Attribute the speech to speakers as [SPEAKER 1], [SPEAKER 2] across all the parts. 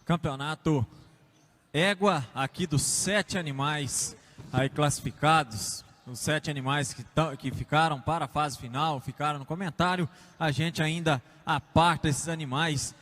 [SPEAKER 1] Campeonato égua aqui dos 7 animais aí classificados, os 7 animais que ficaram para a fase final, ficaram no comentário. A gente ainda aparta esses animais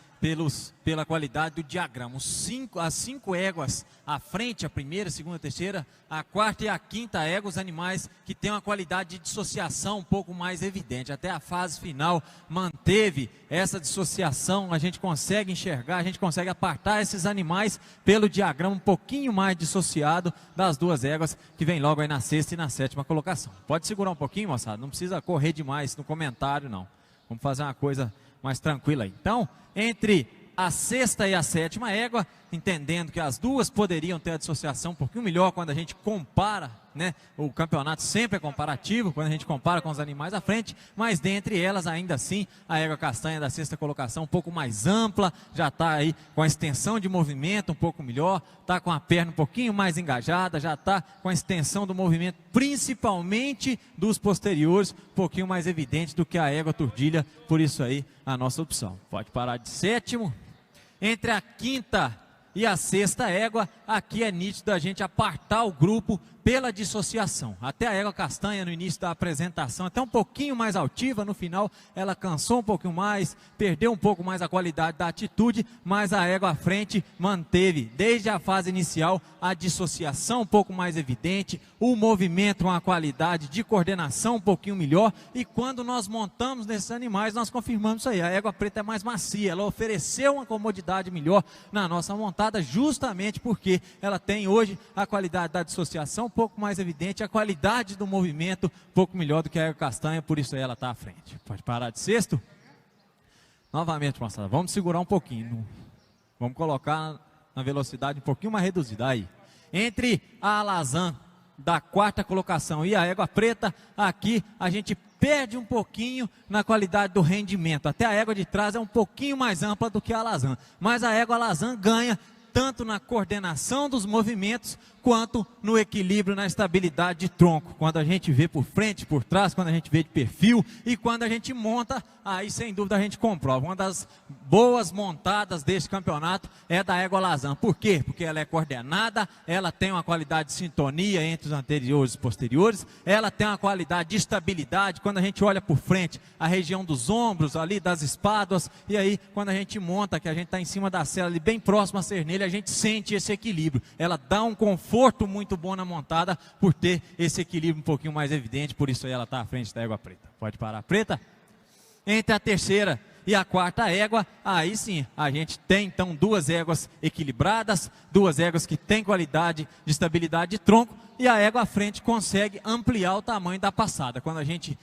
[SPEAKER 1] pela qualidade do diagrama. As 5 éguas à frente, a primeira, a segunda, a terceira, a quarta e a quinta égua, os animais que têm uma qualidade de dissociação um pouco mais evidente. Até a fase final manteve essa dissociação, a gente consegue enxergar, a gente consegue apartar esses animais pelo diagrama um pouquinho mais dissociado das 2 éguas que vem logo aí na 6ª e na 7ª colocação. Pode segurar um pouquinho, moçada, não precisa correr demais no comentário não. Vamos fazer uma coisa mais tranquila aí. Então, entre a 6ª e a 7ª égua, entendendo que as duas poderiam ter a dissociação um pouquinho melhor quando a gente compara, né? O campeonato sempre é comparativo, quando a gente compara com os animais à frente, mas dentre elas, ainda assim, a égua castanha da 6ª colocação um pouco mais ampla, já está aí com a extensão de movimento um pouco melhor, está com a perna um pouquinho mais engajada, já está com a extensão do movimento, principalmente dos posteriores, um pouquinho mais evidente do que a égua turdilha, por isso aí a nossa opção. Pode parar de 7º. Entre a 5ª e a 6ª égua, aqui é nítido a gente apartar o grupo pela dissociação. Até a égua castanha no início da apresentação, até um pouquinho mais altiva, no final ela cansou um pouquinho mais, perdeu um pouco mais a qualidade da atitude, mas a égua à frente manteve, desde a fase inicial, a dissociação um pouco mais evidente, o movimento, uma qualidade de coordenação um pouquinho melhor, e quando nós montamos nesses animais, nós confirmamos isso aí, a égua preta é mais macia, ela ofereceu uma comodidade melhor na nossa montada, justamente porque ela tem hoje a qualidade da dissociação um pouco mais evidente, a qualidade do movimento um pouco melhor do que a égua castanha, por isso aí ela está à frente. Pode parar de 6º. Novamente, moçada, vamos segurar um pouquinho, vamos colocar na velocidade um pouquinho mais reduzida. Aí, entre a alazã da 4ª colocação e a égua preta, aqui a gente perde um pouquinho na qualidade do rendimento. Até a égua de trás é um pouquinho mais ampla do que a alazã, mas a égua alazã ganha tanto na coordenação dos movimentos, quanto no equilíbrio, na estabilidade de tronco. Quando a gente vê por frente, por trás, quando a gente vê de perfil e quando a gente monta, aí sem dúvida a gente comprova. Uma das boas montadas desse campeonato é da égua alazã. Por quê? Porque ela é coordenada, ela tem uma qualidade de sintonia entre os anteriores e posteriores, ela tem uma qualidade de estabilidade. Quando a gente olha por frente, a região dos ombros, ali das espáduas, e aí quando a gente monta, que a gente está em cima da sela, ali bem próximo à cernelha, a gente sente esse equilíbrio. Ela dá um conforto muito bom na montada por ter esse equilíbrio um pouquinho mais evidente, por isso aí ela está à frente da égua preta. Pode parar, preta? Entre a 3ª e a 4ª égua, aí sim, a gente tem então 2 éguas equilibradas, 2 éguas que têm qualidade de estabilidade de tronco, e a égua à frente consegue ampliar o tamanho da passada. Quando a gente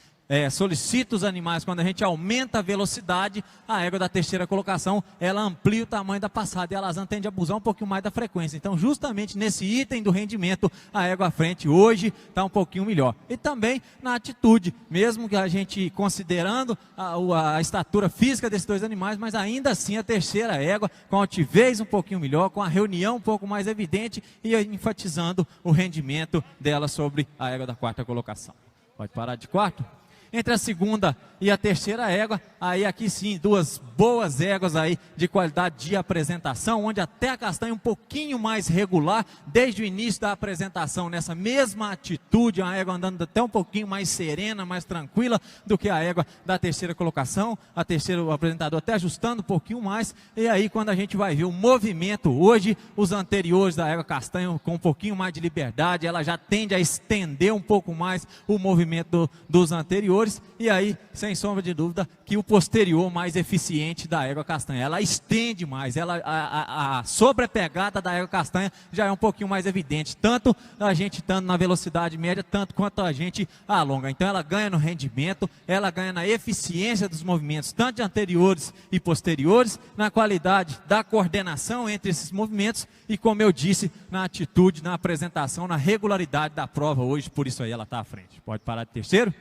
[SPEAKER 1] solicita os animais, quando a gente aumenta a velocidade, a égua da 3ª colocação, ela amplia o tamanho da passada e a alazã tende a abusar um pouquinho mais da frequência. Então, justamente nesse item do rendimento, a égua à frente hoje está um pouquinho melhor. E também na atitude, mesmo que a gente considerando a estatura física desses 2 animais, mas ainda assim a 3ª égua, com a altivez um pouquinho melhor, com a reunião um pouco mais evidente e enfatizando o rendimento dela sobre a égua da 4ª colocação. Pode parar de 4º? Entre a 2ª e a 3ª égua, aí aqui sim, 2 boas éguas aí de qualidade de apresentação, onde até a castanha um pouquinho mais regular, desde o início da apresentação, nessa mesma atitude, a égua andando até um pouquinho mais serena, mais tranquila do que a égua da 3ª colocação, a 3ª, o apresentador até ajustando um pouquinho mais, e aí quando a gente vai ver o movimento, hoje os anteriores da égua castanha com um pouquinho mais de liberdade, ela já tende a estender um pouco mais o movimento dos anteriores, e aí, sem sombra de dúvida, que o posterior mais eficiente da égua castanha, ela estende mais, a sobrepegada da égua castanha já é um pouquinho mais evidente, tanto a gente estando na velocidade média, tanto quanto a gente alonga. Então ela ganha no rendimento, ela ganha na eficiência dos movimentos, tanto de anteriores e posteriores, na qualidade da coordenação entre esses movimentos e, como eu disse, na atitude, na apresentação, na regularidade da prova hoje, por isso aí ela está à frente. Pode parar de 3º?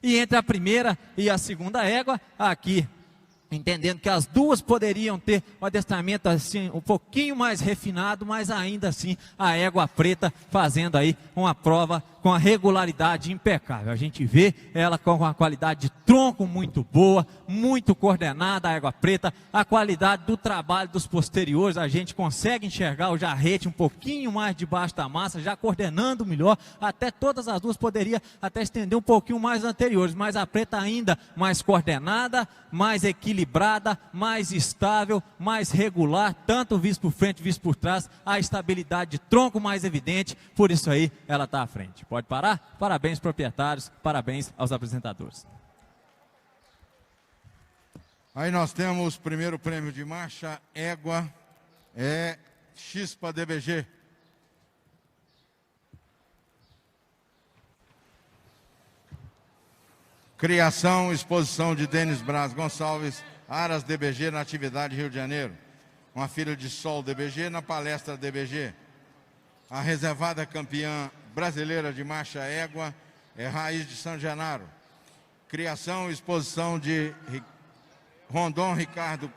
[SPEAKER 1] E entre a 1ª e a 2ª égua, aqui, entendendo que as duas poderiam ter um adestramento assim, um pouquinho mais refinado, mas ainda assim a égua preta fazendo aí uma prova com a regularidade impecável. A gente vê ela com uma qualidade de tronco muito boa, muito coordenada, a égua preta, a qualidade do trabalho dos posteriores, a gente consegue enxergar o jarrete um pouquinho mais debaixo da massa, já coordenando melhor, até todas as duas poderia até estender um pouquinho mais anteriores, mas a preta ainda mais coordenada, mais equilibrada, mais estável, mais regular, tanto visto por frente, visto por trás, a estabilidade de tronco mais evidente, por isso aí ela está à frente. Pode parar? Parabéns proprietários, parabéns aos apresentadores.
[SPEAKER 2] Aí nós temos o primeiro prêmio de marcha, égua, Chispa DBG. Criação, exposição de Denis Braz Gonçalves, Aras DBG na atividade Rio de Janeiro. Uma filha de Sol DBG na palestra DBG. A reservada campeã brasileira de marcha égua é Raiz de São Genaro. Criação e exposição de Rondon Ricardo